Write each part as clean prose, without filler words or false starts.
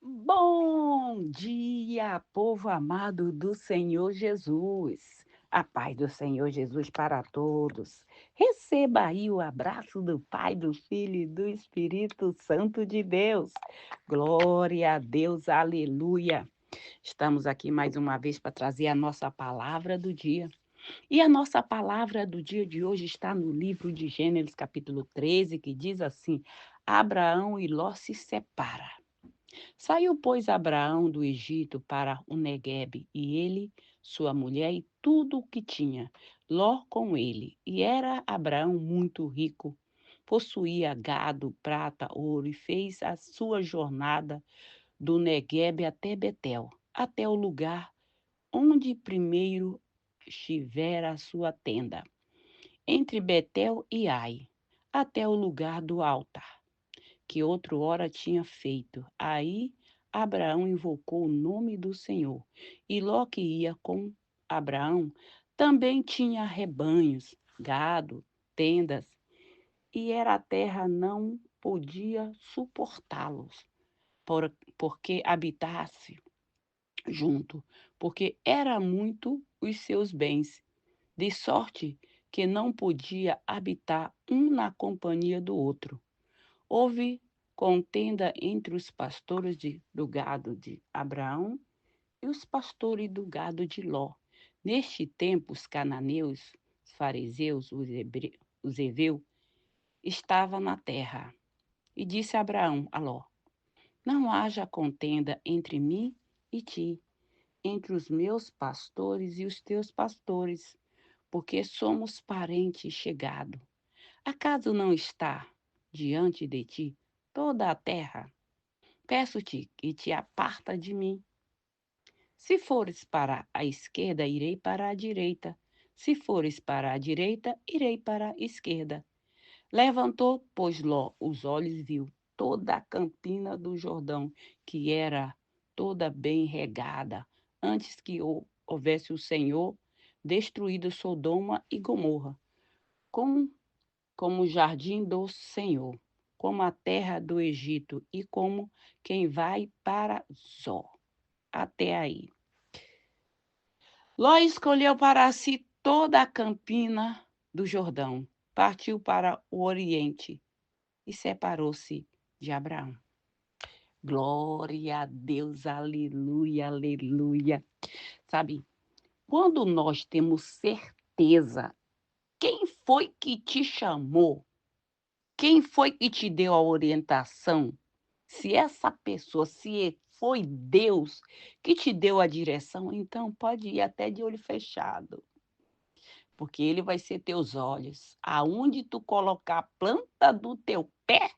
Bom dia, povo amado do Senhor Jesus. A paz do Senhor Jesus para todos. Receba aí o abraço do Pai, do Filho e do Espírito Santo de Deus. Glória a Deus, aleluia. Estamos aqui mais uma vez para trazer a nossa palavra do dia. E a nossa palavra do dia de hoje está no livro de Gênesis, capítulo 13, que diz assim: Abraão e Ló se separam. Saiu, pois, Abraão do Egito para o Neguebe, e ele, sua mulher e tudo o que tinha, Ló com ele. E era Abraão muito rico, possuía gado, prata, ouro, e fez a sua jornada do Neguebe até Betel, até o lugar onde primeiro estivera a sua tenda, entre Betel e Ai, até o lugar do altar que outrora tinha feito. Aí Abraão invocou o nome do Senhor. E Ló que ia com Abraão também tinha rebanhos, gado, tendas, e era a terra não podia suportá-los, porque habitasse junto, porque era muito os seus bens, de sorte que não podia habitar um na companhia do outro. Houve contenda entre os pastores do gado de Abraão e os pastores do gado de Ló. Neste tempo, os cananeus, os fariseus, os heveus, estavam na terra. E disse Abraão a Ló: Não haja contenda entre mim e ti, entre os meus pastores e os teus pastores, porque somos parentes chegados. Acaso não está diante de ti toda a terra? Peço-te que te aparta de mim. Se fores para a esquerda, irei para a direita. Se fores para a direita, irei para a esquerda. Levantou, pois, Ló os olhos e viu toda a campina do Jordão, que era toda bem regada, antes que houvesse o Senhor destruído Sodoma e Gomorra, com como o jardim do Senhor, como a terra do Egito e como quem vai para Zó. Até aí. Ló escolheu para si toda a campina do Jordão, partiu para o Oriente e separou-se de Abraão. Glória a Deus, aleluia, aleluia. Sabe, quando nós temos certeza, quem foi que te chamou? Quem foi que te deu a orientação? Se essa pessoa, se foi Deus que te deu a direção, então pode ir até de olho fechado, porque ele vai ser teus olhos. Aonde tu colocar a planta do teu pé,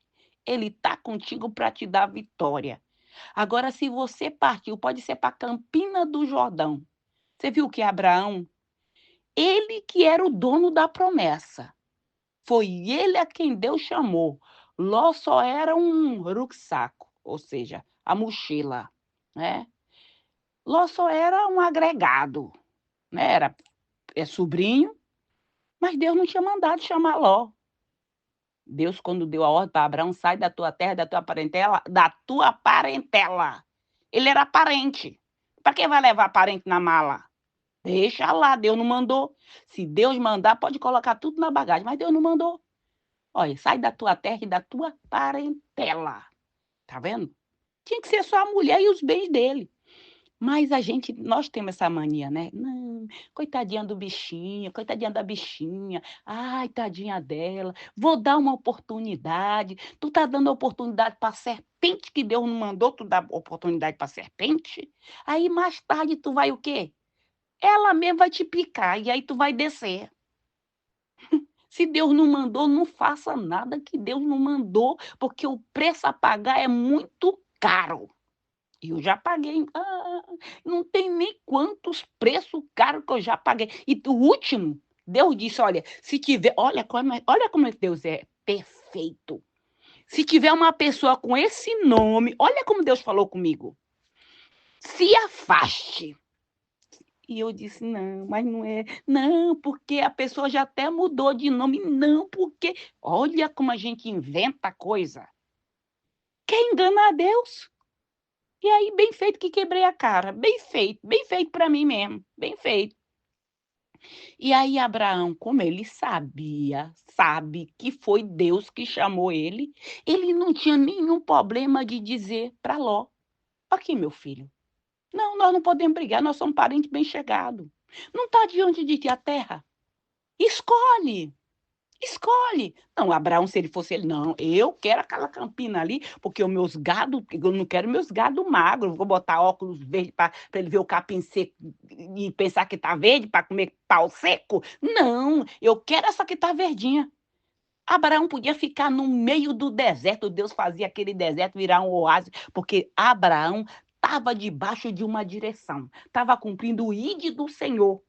ele está contigo para te dar vitória. Agora, se você partiu, pode ser para Campina do Jordão. Você viu que Abraão, ele que era o dono da promessa. Foi ele a quem Deus chamou. Ló só era um rucksaco, ou seja, a mochila, né? Ló só era um agregado, né? Era sobrinho, mas Deus não tinha mandado chamar Ló. Deus, quando deu a ordem para Abraão, sai da tua terra, da tua parentela, da tua parentela. Ele era parente. Para que vai levar parente na mala? Deixa lá, Deus não mandou. Se Deus mandar, pode colocar tudo na bagagem, mas Deus não mandou. Olha, sai da tua terra e da tua parentela. Tá vendo? Tinha que ser só a mulher e os bens dele. Mas nós temos essa mania, né? Não, coitadinha do bichinho, coitadinha da bichinha. Ai, tadinha dela. Vou dar uma oportunidade. Tu tá dando oportunidade para serpente que Deus não mandou tu dar oportunidade para serpente? Aí mais tarde tu vai o quê? Ela mesma vai te picar e aí tu vai descer. Se Deus não mandou, não faça nada que Deus não mandou, porque o preço a pagar é muito caro. E eu já paguei, não tem nem quantos preços caros que eu já paguei. E o último, Deus disse: olha, se tiver, olha como Deus é perfeito. Se tiver uma pessoa com esse nome, olha como Deus falou comigo. Se afaste. E eu disse: não, mas não é. Não, porque a pessoa já até mudou de nome. Não, porque. Olha como a gente inventa coisa. Quer enganar Deus? E aí, bem feito que quebrei a cara, bem feito para mim mesmo, bem feito. E aí Abraão, como ele sabe que foi Deus que chamou ele não tinha nenhum problema de dizer para Ló: "Aqui, meu filho, não, nós não podemos brigar, nós somos parentes bem chegados. Não está diante de ti a terra? Escolhe". Escolhe. Não, Abraão, se ele fosse ele, não, eu quero aquela campina ali, porque os meus gado, eu não quero meus gado magro, vou botar óculos verdes para ele ver o capim seco e pensar que tá verde para comer pau seco. Não, eu quero essa que tá verdinha. Abraão podia ficar no meio do deserto, Deus fazia aquele deserto virar um oásis, porque Abraão estava debaixo de uma direção, estava cumprindo o ide do Senhor.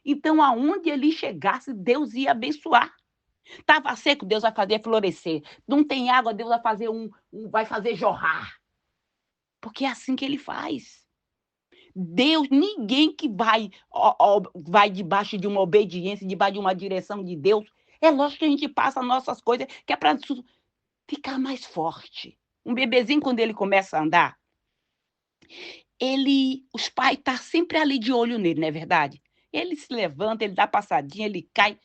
Então, aonde ele chegasse, Deus ia abençoar. Estava seco, Deus vai fazer florescer. Não tem água, Deus vai fazer vai fazer jorrar. Porque é assim que ele faz. Deus, ninguém que vai debaixo de uma obediência, debaixo de uma direção de Deus. É lógico que a gente passa nossas coisas, que é para ficar mais forte. Um bebezinho, quando ele começa a andar, os pais estão sempre ali de olho nele, não é verdade? Ele se levanta, ele dá passadinha, ele cai.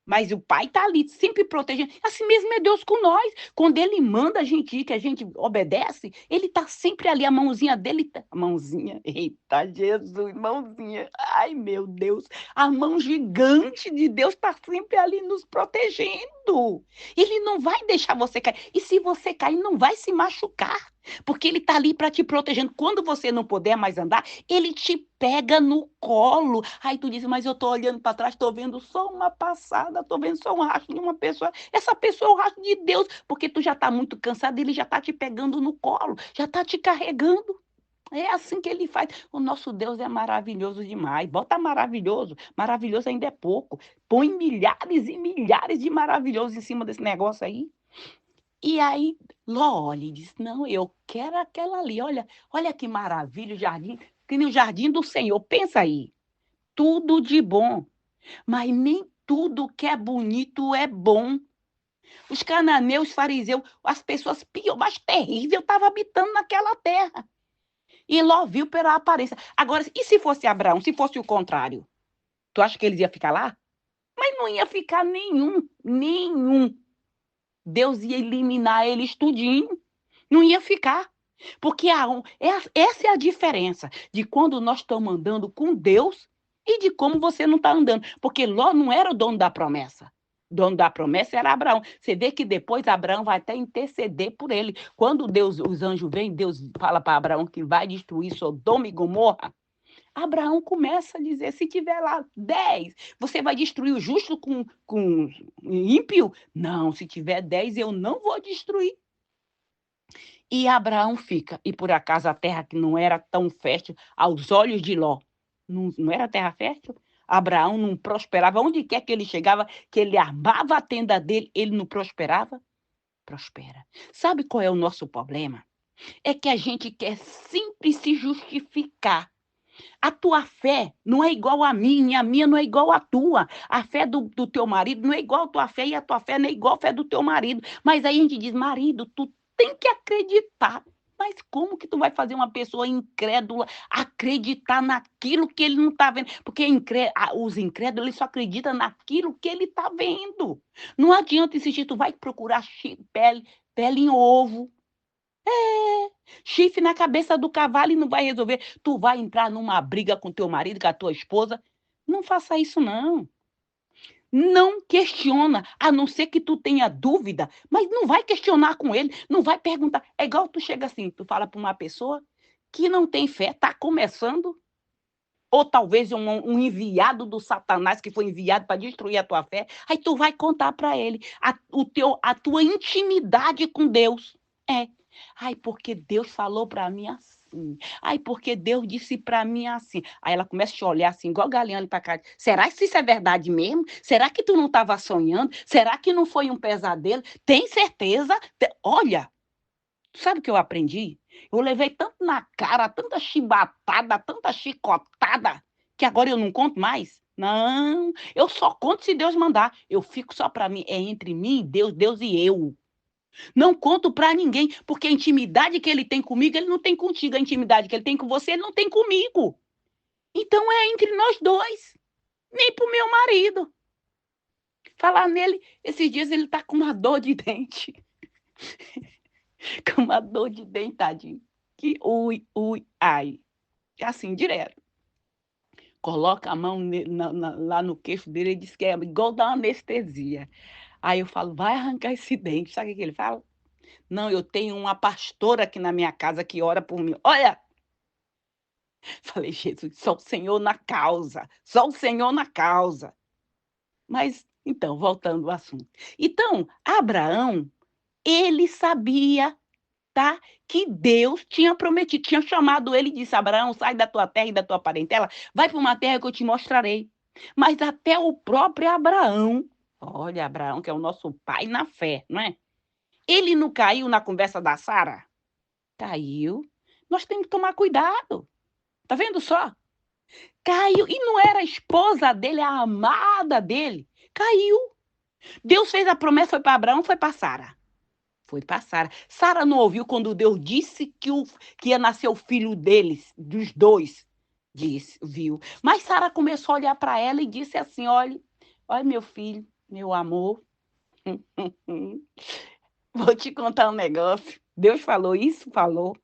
Mas o pai está ali, sempre protegendo. Assim mesmo é Deus com nós. Quando ele manda a gente ir, que a gente obedece, ele está sempre ali, a mãozinha dele. A mãozinha, eita Jesus, mãozinha. Ai, meu Deus. A mão gigante de Deus está sempre ali nos protegendo. Ele não vai deixar você cair. E se você cair, não vai se machucar. Porque ele está ali para te protegendo. Quando você não puder mais andar, ele te pega no colo. Aí tu diz, mas eu tô olhando para trás, tô vendo só uma passada, tô vendo só um rastro de uma pessoa. Essa pessoa é o rastro de Deus, porque tu já tá muito cansado, ele já tá te pegando no colo, já tá te carregando. É assim que ele faz. O nosso Deus é maravilhoso demais. Bota maravilhoso. Maravilhoso ainda é pouco. Põe milhares e milhares de maravilhosos em cima desse negócio aí. E aí, Ló olha e diz: Não, eu quero aquela ali. Olha, olha que maravilha o jardim, que nem o jardim do Senhor. Pensa aí, tudo de bom, mas nem tudo que é bonito é bom. Os cananeus, os fariseus, as pessoas pior, mais terríveis, estavam habitando naquela terra. E Ló viu pela aparência. Agora, e se fosse Abraão, se fosse o contrário? Tu acha que eles iam ficar lá? Mas não ia ficar nenhum. Deus ia eliminar eles tudinho. Não ia ficar. Porque essa é a diferença de quando nós estamos andando com Deus e de como você não está andando. Porque Ló não era o dono da promessa. O dono da promessa era Abraão. Você vê que depois Abraão vai até interceder por ele. Quando Deus, os anjos vêm, Deus fala para Abraão que vai destruir Sodoma e Gomorra. Abraão começa a dizer: se tiver lá 10, você vai destruir o justo com ímpio? Não, se tiver 10, eu não vou destruir. E Abraão fica, e por acaso a terra que não era tão fértil aos olhos de Ló, não era terra fértil? Abraão não prosperava, onde quer que ele chegava, que ele armava a tenda dele, ele não prosperava? Prospera. Sabe qual é o nosso problema? É que a gente quer sempre se justificar. A tua fé não é igual a minha não é igual a tua. A fé do teu marido não é igual a tua fé e a tua fé não é igual a fé do teu marido. Mas aí a gente diz, marido, tu tem que acreditar. Mas como que tu vai fazer uma pessoa incrédula acreditar naquilo que ele não está vendo? Porque os incrédulos eles só acreditam naquilo que ele está vendo. Não adianta insistir, tu vai procurar pele em ovo. Chifre na cabeça do cavalo e não vai resolver. Tu vai entrar numa briga com teu marido, com a tua esposa. Não faça isso, não. Não questiona, a não ser que tu tenha dúvida, mas não vai questionar com ele, não vai perguntar. É igual tu chega assim, tu fala para uma pessoa que não tem fé, está começando, ou talvez um enviado do Satanás que foi enviado para destruir a tua fé, aí tu vai contar para ele a tua intimidade com Deus. É. Ai, porque Deus falou para mim assim. Ai, porque Deus disse para mim assim. Aí ela começa a te olhar assim, igual galinha ali para cá. Será que isso é verdade mesmo? Será que tu não estava sonhando? Será que não foi um pesadelo? Tem certeza? Olha, sabe o que eu aprendi? Eu levei tanto na cara, tanta chibatada, tanta chicotada, que agora eu não conto mais. Não, eu só conto se Deus mandar. Eu fico só para mim, é entre mim e Deus, Deus e eu. Não conto para ninguém, porque a intimidade que ele tem comigo, ele não tem contigo. A intimidade que ele tem com você, ele não tem comigo. Então é entre nós dois, nem pro meu marido. Falar nele, esses dias ele tá com uma dor de dente. Com uma dor de dente, tadinho. Que ui, ui, ai. Assim, direto. Coloca a mão lá no queixo dele e diz que é igual dar uma anestesia. Aí eu falo, vai arrancar esse dente. Sabe o que ele fala? Não, eu tenho uma pastora aqui na minha casa que ora por mim. Olha, falei, Jesus, só o Senhor na causa. Só o Senhor na causa. Mas, então, voltando ao assunto. Então, Abraão, ele sabia, tá, que Deus tinha prometido, tinha chamado ele e disse, Abraão, sai da tua terra e da tua parentela, vai para uma terra que eu te mostrarei. Mas até o próprio Abraão, olha, Abraão, que é o nosso pai na fé, não é? Ele não caiu na conversa da Sara? Caiu. Nós temos que tomar cuidado. Tá vendo só? Caiu. E não era a esposa dele, a amada dele. Caiu. Deus fez a promessa, foi para Abraão, foi para Sara. Foi para Sara. Sara não ouviu quando Deus disse que ia nascer o filho deles, dos dois. Disse, viu. Mas Sara começou a olhar para ela e disse assim: olha, olha, meu filho, meu amor. Vou te contar um negócio. Deus falou isso, falou.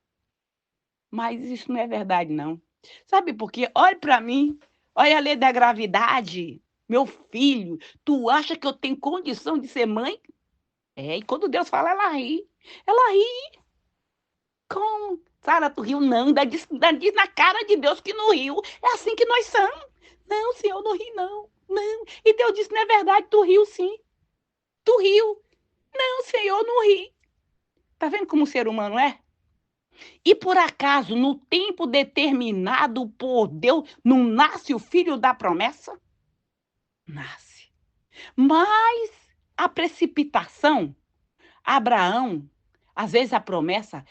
Mas isso não é verdade, não. Sabe por quê? Olha para mim, olha a lei da gravidade. Meu filho, tu acha que eu tenho condição de ser mãe? É, e quando Deus fala, ela ri. Ela ri. Como? Sara, tu riu? Não, diz na cara de Deus que não riu. É assim que nós somos. Não, Senhor, não ri, não. Não. E Deus disse, não é verdade, tu riu sim. Tu riu. Não, Senhor, não ri. Tá vendo como o ser humano é? E por acaso, no tempo determinado por Deus, não nasce o filho da promessa? Nasce. Mas a precipitação, Abraão, às vezes a promessa,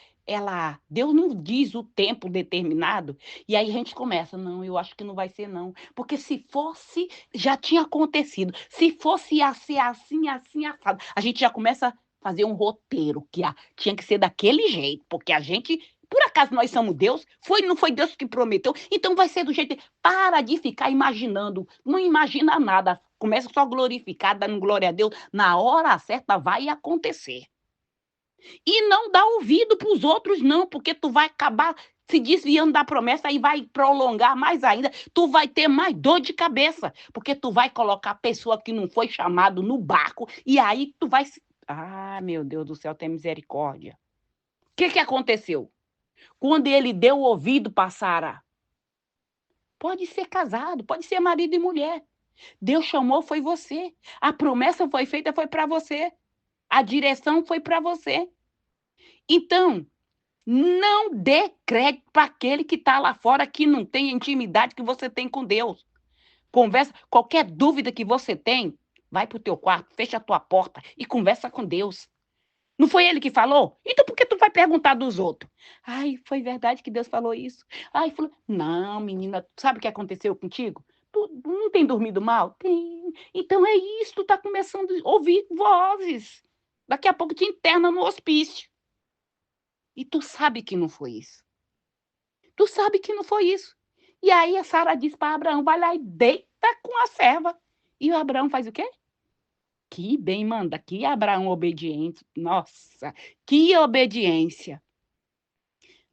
Deus não diz o tempo determinado, e aí a gente começa, não, eu acho que não vai ser não, porque se fosse, já tinha acontecido, se fosse ia ser assim, assim, assado, a gente já começa a fazer um roteiro, tinha que ser daquele jeito, porque a gente, por acaso nós somos Deus, não foi Deus que prometeu, então vai ser do jeito, para de ficar imaginando, não imagina nada, começa só a glorificar, dando glória a Deus, na hora certa vai acontecer. E não dá ouvido para os outros, não, porque tu vai acabar se desviando da promessa e vai prolongar mais ainda. Tu vai ter mais dor de cabeça, porque tu vai colocar a pessoa que não foi chamado no barco e aí tu vai. Ah, meu Deus do céu, tem misericórdia. O que aconteceu? Quando ele deu o ouvido para Sara, pode ser casado, pode ser marido e mulher. Deus chamou, foi você. A promessa foi feita, foi para você. A direção foi para você. Então, não dê crédito para aquele que está lá fora que não tem a intimidade que você tem com Deus. Conversa, qualquer dúvida que você tem, vai para o teu quarto, fecha a tua porta e conversa com Deus. Não foi ele que falou? Então por que tu vai perguntar dos outros? Ai, foi verdade que Deus falou isso? Ai, falou. Não, menina, sabe o que aconteceu contigo? Tu não tem dormido mal? Tem. Então é isso, tu tá começando a ouvir vozes. Daqui a pouco te interna no hospício. E tu sabe que não foi isso. Tu sabe que não foi isso. E aí a Sara diz para Abraão, vai lá e deita com a serva. E o Abraão faz o quê? Que bem manda, que Abraão obediente. Nossa, que obediência.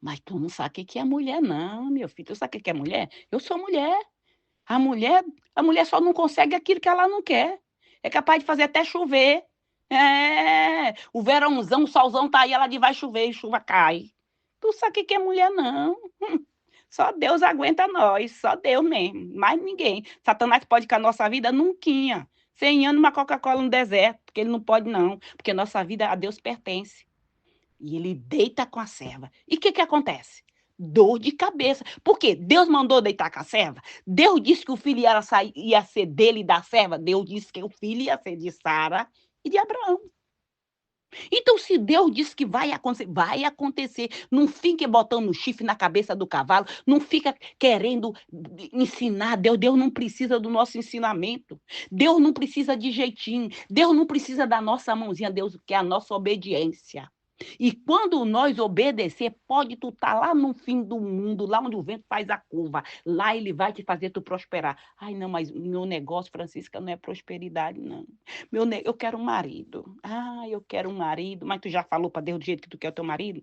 Mas tu não sabe o que é mulher, não, meu filho. Tu sabe o que é mulher? Eu sou mulher. A mulher, a mulher só não consegue aquilo que ela não quer. É capaz de fazer até chover. É, o verãozão, o solzão tá aí, ela diz vai chover e chuva cai. Tu sabe o que é mulher, não. Só Deus aguenta nós, só Deus mesmo, mais ninguém. Satanás pode com a nossa vida? Nunca. 100 anos uma Coca-Cola no deserto, porque ele não pode não, porque nossa vida a Deus pertence. E ele deita com a serva. E o que acontece? Dor de cabeça. Por quê? Deus mandou deitar com a serva? Deus disse que o filho ia ser dele e da serva? Deus disse que o filho ia ser de Sara e de Abraão. Então, se Deus disse que vai acontecer, vai acontecer. Não fique botando chifre na cabeça do cavalo, não fica querendo ensinar Deus. Deus não precisa do nosso ensinamento. Deus não precisa de jeitinho. Deus não precisa da nossa mãozinha. Deus quer a nossa obediência. E quando nós obedecer, pode tu estar lá no fim do mundo, lá onde o vento faz a curva. Lá ele vai te fazer tu prosperar. Ai, não, mas meu negócio, Francisca, não é prosperidade, não. Eu quero um marido. Ah, eu quero um marido. Mas tu já falou para Deus do jeito que tu quer o teu marido?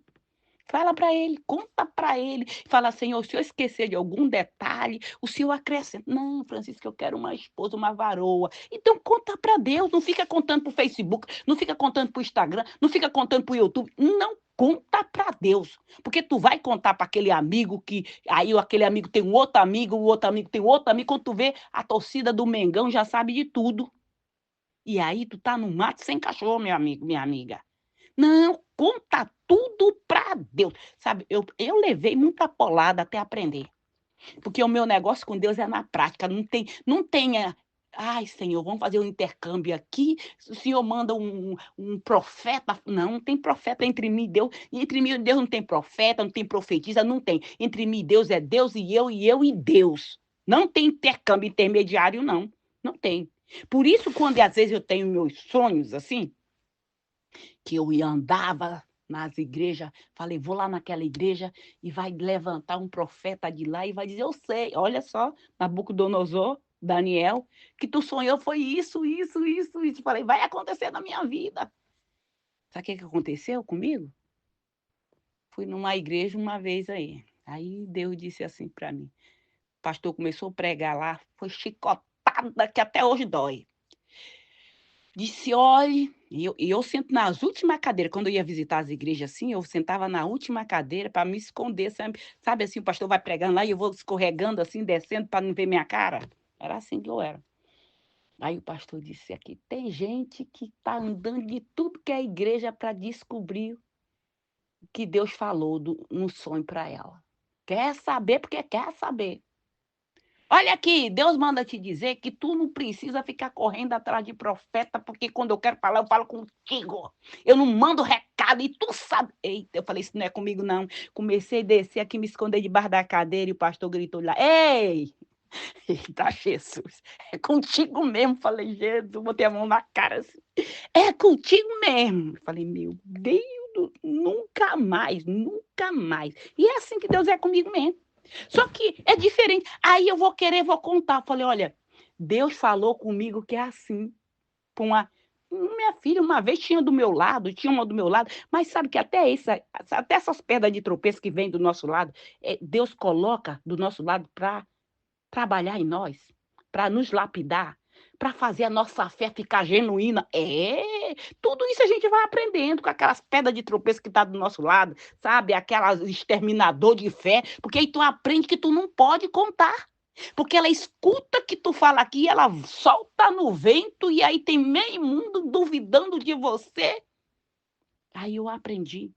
Fala para ele, conta para ele. Fala, Senhor, se eu esquecer de algum detalhe, o Senhor acrescenta. Não, Francisco, eu quero uma esposa, uma varoa. Então conta para Deus, não fica contando para o Facebook, não fica contando para o Instagram, não fica contando para o YouTube. Não conta para Deus. Porque tu vai contar para aquele amigo que aí aquele amigo tem um outro amigo, o outro amigo tem outro amigo. Quando tu vê, a torcida do Mengão já sabe de tudo. E aí tu tá no mato sem cachorro, meu amigo, minha amiga. Não, conta tudo para Deus. Sabe, eu levei muita polada até aprender. Porque o meu negócio com Deus é na prática. Não tem. Ai, Senhor, vamos fazer um intercâmbio aqui. O Senhor manda um profeta. Não tem profeta entre mim e Deus. Entre mim e Deus não tem profeta, não tem profetisa, não tem. Entre mim e Deus é Deus e eu e Deus. Não tem intercâmbio intermediário, não. Não tem. Por isso, quando às vezes eu tenho meus sonhos assim, que eu andava nas igrejas, falei, vou lá naquela igreja e vai levantar um profeta de lá e vai dizer, eu sei, olha só, Nabucodonosor, Daniel, que tu sonhou foi isso, isso, isso, isso. Falei, vai acontecer na minha vida. Sabe o que aconteceu comigo? Fui numa igreja uma vez aí. Aí Deus disse assim para mim, o pastor começou a pregar lá, foi chicotada que até hoje dói. Disse: olhe, e eu sento nas últimas cadeiras. Quando eu ia visitar as igrejas assim, eu sentava na última cadeira para me esconder, sabe assim, o pastor vai pregando lá e eu vou escorregando assim, descendo para não ver minha cara. Era assim que eu era. Aí o pastor disse aqui: tem gente que está andando de tudo que é igreja para descobrir o que Deus falou no sonho para ela. Quer saber porque quer saber. Olha aqui, Deus manda te dizer que tu não precisa ficar correndo atrás de profeta, porque quando eu quero falar, eu falo contigo. Eu não mando recado e tu sabe. Eita, eu falei, isso não é comigo, não. Comecei a descer aqui, me esconder debaixo da cadeira e o pastor gritou lá: ei! Eita, Jesus, é contigo mesmo. Falei, Jesus, botei a mão na cara assim. É contigo mesmo. Falei, meu Deus, nunca mais, nunca mais. E é assim que Deus é comigo mesmo. Só que é diferente. Aí eu vou contar. Falei, olha, Deus falou comigo que é assim. Com minha filha, uma vez tinha do meu lado, tinha uma do meu lado, mas sabe que até essas pedras de tropeço que vêm do nosso lado, Deus coloca do nosso lado para trabalhar em nós, para nos lapidar, para fazer a nossa fé ficar genuína. Tudo isso a gente vai aprendendo com aquelas pedras de tropeço que está do nosso lado, sabe? Aquelas exterminador de fé, porque aí tu aprende que tu não pode contar. Porque ela escuta que tu fala aqui, ela solta no vento e aí tem meio mundo duvidando de você. Aí eu aprendi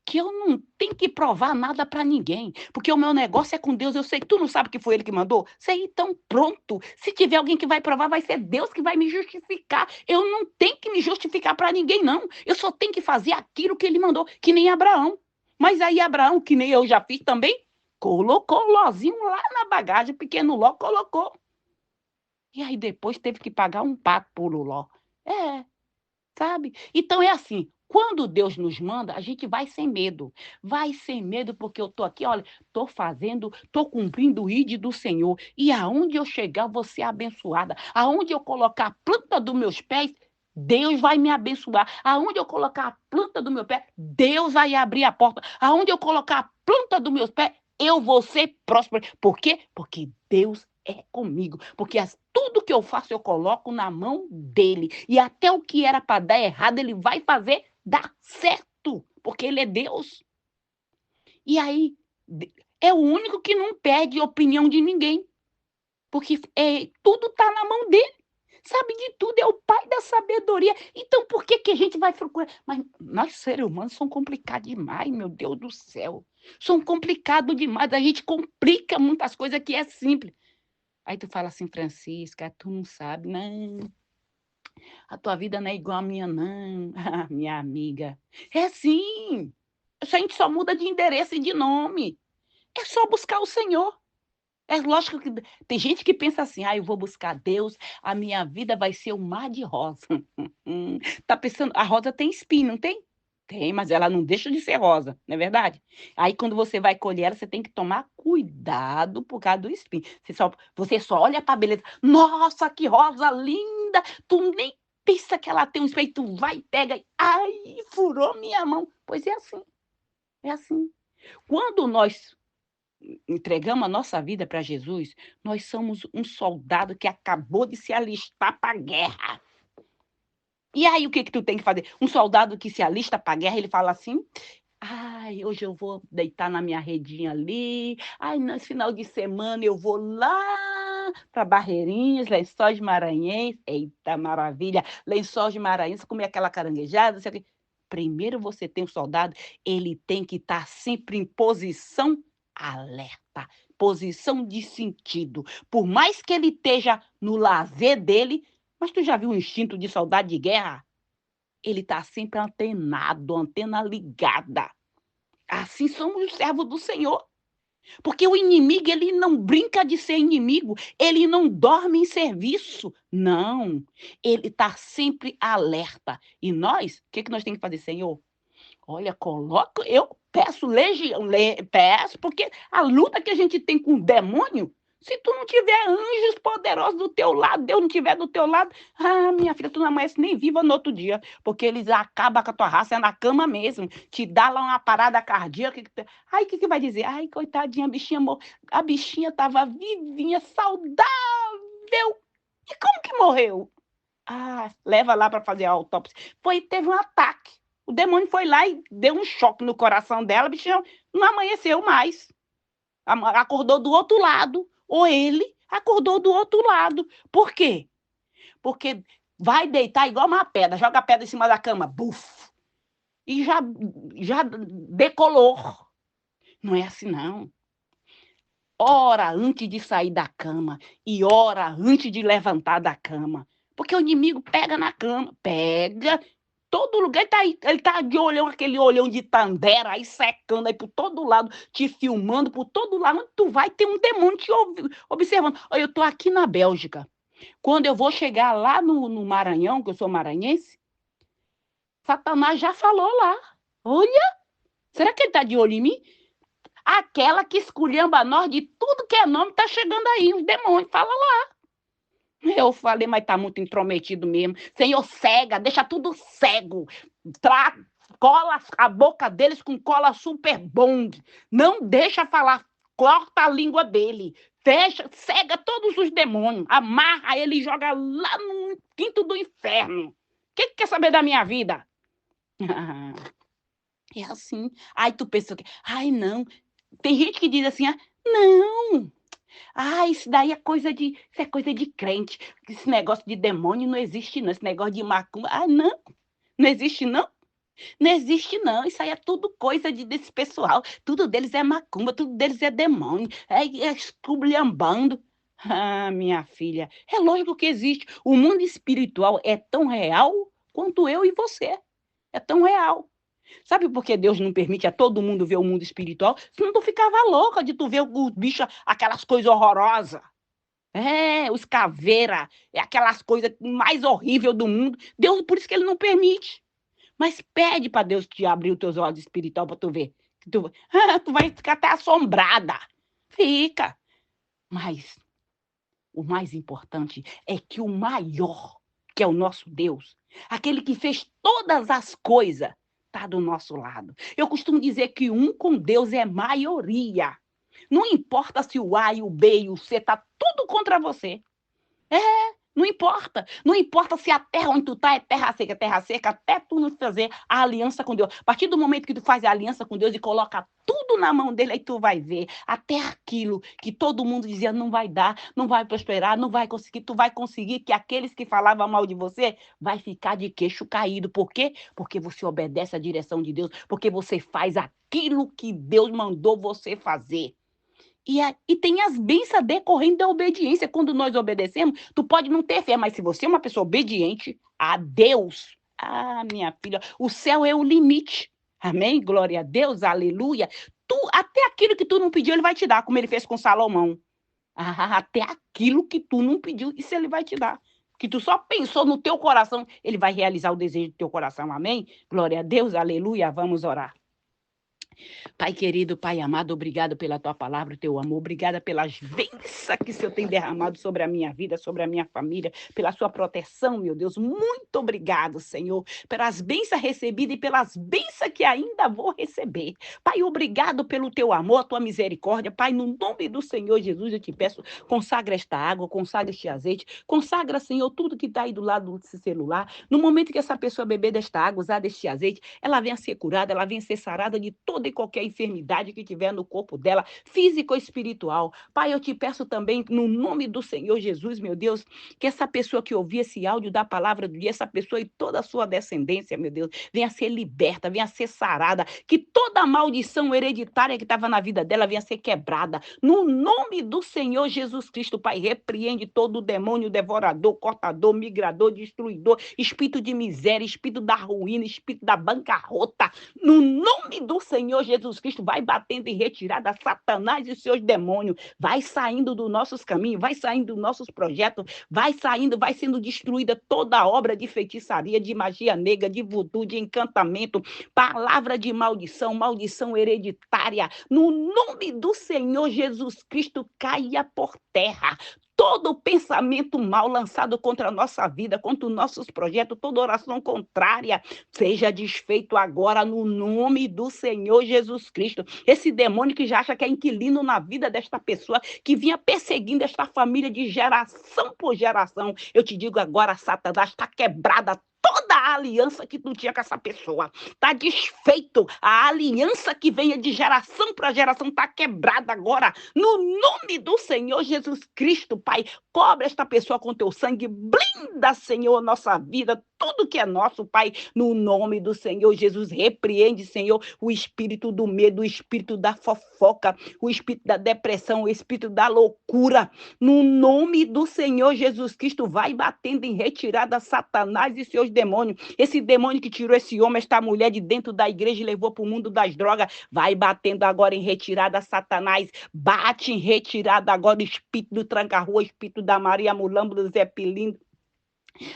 que eu não tenho que provar nada para ninguém, porque o meu negócio é com Deus. Eu sei que tu não sabe que foi ele que mandou. Sei, então pronto. Se tiver alguém que vai provar, vai ser Deus que vai me justificar. Eu não tenho que me justificar para ninguém, não. Eu só tenho que fazer aquilo que ele mandou, que nem Abraão. Mas aí Abraão, que nem eu já fiz também, colocou o Lózinho lá na bagagem, o pequeno Ló colocou. E aí depois teve que pagar um pato por Ló. É, sabe? Então é assim, quando Deus nos manda, a gente vai sem medo. Vai sem medo porque eu tô aqui, olha, tô fazendo, tô cumprindo o ID do Senhor. E aonde eu chegar, eu vou ser abençoada. Aonde eu colocar a planta dos meus pés, Deus vai me abençoar. Aonde eu colocar a planta do meu pé, Deus vai abrir a porta. Aonde eu colocar a planta dos meus pés, eu vou ser próspero. Por quê? Porque Deus é comigo. Porque tudo que eu faço, eu coloco na mão dele. E até o que era para dar errado, ele vai fazer dar certo. Porque ele é Deus. E aí, é o único que não pede opinião de ninguém. Porque tudo está na mão dele. Sabe de tudo, é o pai da sabedoria. Então, por que, que a gente vai procurar? Mas nós, seres humanos, somos complicados demais, meu Deus do céu. São complicados demais. A gente complica muitas coisas que é simples. Aí tu fala assim, Francisca, tu não sabe, não. A tua vida não é igual a minha, não, minha amiga. É sim. A gente só muda de endereço e de nome. É só buscar o Senhor. É lógico que tem gente que pensa assim: "Ah, eu vou buscar Deus, a minha vida vai ser um mar de rosa". Tá pensando, a rosa tem espinho, não tem? Tem, mas ela não deixa de ser rosa, não é verdade? Aí quando você vai colher ela, você tem que tomar cuidado por causa do espinho. Você só olha para a beleza: "Nossa, que rosa linda!", tu nem pensa que ela tem um espinho, tu vai e pega e: "Ai, furou minha mão". Pois é assim, é assim. Quando nós entregamos a nossa vida para Jesus, nós somos um soldado que acabou de se alistar para a guerra. E aí o que que tu tem que fazer? Um soldado que se alista para a guerra, ele fala assim: "Ai, hoje eu vou deitar na minha redinha ali. Ai, no final de semana eu vou lá para Barreirinhas, Lençóis Maranhenses". Eita maravilha! Lençóis Maranhenses, comer aquela caranguejada, não sei o quê. Primeiro você tem um soldado, ele tem que estar sempre em posição alerta, posição de sentido. Por mais que ele esteja no lazer dele, mas tu já viu o instinto de soldado de guerra? Ele está sempre antenado, antena ligada. Assim somos os servos do Senhor. Porque o inimigo, ele não brinca de ser inimigo, ele não dorme em serviço. Não, ele está sempre alerta. E nós, o que, que nós temos que fazer, Senhor? Olha, coloca, eu peço legião, peço, porque a luta que a gente tem com o demônio, se tu não tiver anjos poderosos do teu lado, Deus não tiver do teu lado, minha filha, tu não amanhece nem viva no outro dia, porque eles acabam com a tua raça, é na cama mesmo, te dá lá uma parada cardíaca. Aí o que, que vai dizer? Ai, coitadinha, a bichinha, a bichinha tava vivinha, saudável. E como que morreu? Leva lá para fazer a autópsia. Teve um ataque. O demônio foi lá e deu um choque no coração dela, a bichinha não amanheceu mais. Acordou do outro lado. Ou ele acordou do outro lado. Por quê? Porque vai deitar igual uma pedra, joga a pedra em cima da cama, buf, e já decolou. Não é assim, não. Ora antes de sair da cama e ora antes de levantar da cama. Porque o inimigo pega na cama, pega, todo lugar, ele tá de olhão, aquele olhão de Tandera, aí secando aí por todo lado, te filmando por todo lado. Onde tu vai, tem um demônio te observando. Olha, eu tô aqui na Bélgica. Quando eu vou chegar lá no Maranhão, que eu sou maranhense, Satanás já falou lá. Olha, será que ele tá de olho em mim? Aquela que esculhamba nós de tudo que é nome tá chegando aí, os demônios, fala lá. Eu falei, mas tá muito intrometido mesmo. Senhor, cega, deixa tudo cego. Cola a boca deles com cola super bong. Não deixa falar, corta a língua dele. Fecha, cega todos os demônios. Amarra ele e joga lá no quinto do inferno. Quem quer saber da minha vida? É assim. Aí tu pensa que, ai não. Tem gente que diz assim, não. Isso é coisa de crente. Esse negócio de demônio não existe, não. Esse negócio de macumba. Não. Não existe, não. Não existe, não. Isso aí é tudo coisa desse pessoal. Tudo deles é macumba, tudo deles é demônio. É esculhambando. Minha filha, é lógico que existe. O mundo espiritual é tão real quanto eu e você. É tão real. Sabe por que Deus não permite a todo mundo ver o mundo espiritual? Senão tu ficava louca de tu ver o bicho, aquelas coisas horrorosas. Os caveira, é aquelas coisas mais horríveis do mundo. Deus, por isso que ele não permite. Mas pede para Deus te abrir os teus olhos espirituais para tu ver. Tu vai ficar até assombrada. Fica. Mas o mais importante é que o maior, que é o nosso Deus, aquele que fez todas as coisas, está do nosso lado. Eu costumo dizer que um com Deus é maioria. Não importa se o A, e o B e o C tá tudo contra você. Não importa. Não importa se a terra onde tu tá é terra seca, até tu não fazer a aliança com Deus. A partir do momento que tu faz a aliança com Deus e coloca tudo na mão dele, aí tu vai ver até aquilo que todo mundo dizia não vai dar, não vai prosperar, não vai conseguir, tu vai conseguir, que aqueles que falavam mal de você vai ficar de queixo caído. Por quê? Porque você obedece à direção de Deus, porque você faz aquilo que Deus mandou você fazer. E tem as bênçãos decorrendo da obediência. Quando nós obedecemos, tu pode não ter fé, mas se você é uma pessoa obediente a Deus, minha filha, o céu é o limite. Amém? Glória a Deus, aleluia. Até aquilo que tu não pediu, ele vai te dar, como ele fez com Salomão. Até aquilo que tu não pediu, isso ele vai te dar. Que tu só pensou no teu coração, ele vai realizar o desejo do teu coração. Amém? Glória a Deus, aleluia. Vamos orar. Pai querido, Pai amado, obrigado pela tua palavra, o teu amor, obrigada pelas bênçãos que o Senhor tem derramado sobre a minha vida, sobre a minha família, pela sua proteção, meu Deus. Muito obrigado, Senhor, pelas bênçãos recebidas e pelas bênçãos que ainda vou receber. Pai, obrigado pelo teu amor, a tua misericórdia. Pai, no nome do Senhor Jesus, eu te peço, consagra esta água, consagra este azeite, consagra, Senhor, tudo que está aí do lado desse celular. No momento que essa pessoa beber desta água, usar deste azeite, ela venha ser curada, ela venha ser sarada de toda e qualquer enfermidade que tiver no corpo dela, físico ou espiritual. Pai, eu te peço também, no nome do Senhor Jesus, meu Deus, que essa pessoa que ouvir esse áudio da palavra do dia, essa pessoa e toda a sua descendência, meu Deus, venha ser liberta, venha ser sarada, que toda maldição hereditária que estava na vida dela venha ser quebrada. No nome do Senhor Jesus Cristo, Pai, repreende todo o demônio devorador, cortador, migrador, destruidor, espírito de miséria, espírito da ruína, espírito da bancarrota. No nome do Senhor Jesus Cristo, vai batendo em retirada Satanás e seus demônios, vai saindo dos nossos caminhos, vai saindo dos nossos projetos, vai saindo, vai sendo destruída toda obra de feitiçaria, de magia negra, de voodoo, de encantamento, palavra de maldição, maldição hereditária. No nome do Senhor Jesus Cristo, caia por terra. Todo pensamento mal lançado contra a nossa vida, contra os nossos projetos, toda oração contrária, seja desfeito agora no nome do Senhor Jesus Cristo. Esse demônio que já acha que é inquilino na vida desta pessoa, que vinha perseguindo esta família de geração por geração, eu te digo agora, Satanás, está quebrada toda a aliança que tu tinha com essa pessoa. Está desfeito. A aliança que venha de geração para geração está quebrada agora. No nome do Senhor Jesus Cristo, Pai, cobre esta pessoa com teu sangue. Blinda, Senhor, nossa vida. Tudo que é nosso, Pai, no nome do Senhor Jesus. Repreende, Senhor, o espírito do medo, o espírito da fofoca, o espírito da depressão, o espírito da loucura. No nome do Senhor Jesus Cristo, vai batendo em retirada Satanás e seus demônios. Esse demônio que tirou esse homem, esta mulher de dentro da igreja e levou para o mundo das drogas, vai batendo agora em retirada Satanás. Bate em retirada agora o espírito do tranca-rua, o espírito da Maria Mulambo, do Zé Pilindo,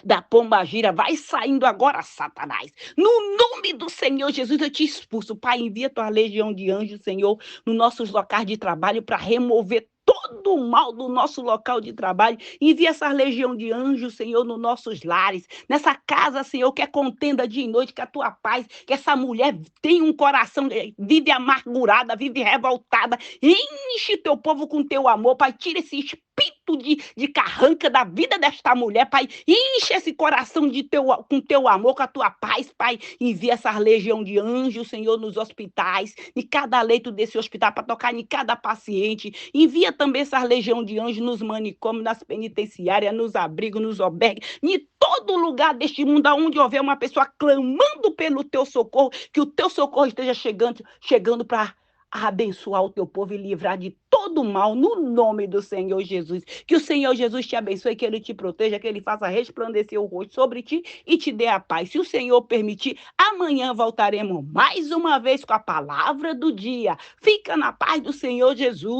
da pombagira, vai saindo agora, Satanás. No nome do Senhor Jesus, eu te expulso. Pai, envia tua legião de anjos, Senhor, nos nossos locais de trabalho para remover todo o mal do nosso local de trabalho. Envia essa legião de anjos, Senhor, nos nossos lares. Nessa casa, Senhor, que é contenda dia e noite, que a tua paz, que essa mulher tem um coração, vive amargurada, vive revoltada. Enche teu povo com teu amor, Pai. Tira esse espírito de carranca da vida desta mulher, Pai. Enche esse coração com teu amor, com a tua paz, Pai. Envia essa legião de anjos, Senhor, nos hospitais, em cada leito desse hospital, para tocar em cada paciente. Envia também essa legião de anjos nos manicômios, nas penitenciárias, nos abrigos, nos albergues, em todo lugar deste mundo, onde houver uma pessoa clamando pelo teu socorro, que o teu socorro esteja chegando para abençoar o teu povo e livrar de todo mal, no nome do Senhor Jesus. Que o Senhor Jesus te abençoe, que Ele te proteja, que Ele faça resplandecer o rosto sobre ti e te dê a paz. Se o Senhor permitir, amanhã voltaremos mais uma vez com a palavra do dia. Fica na paz do Senhor Jesus.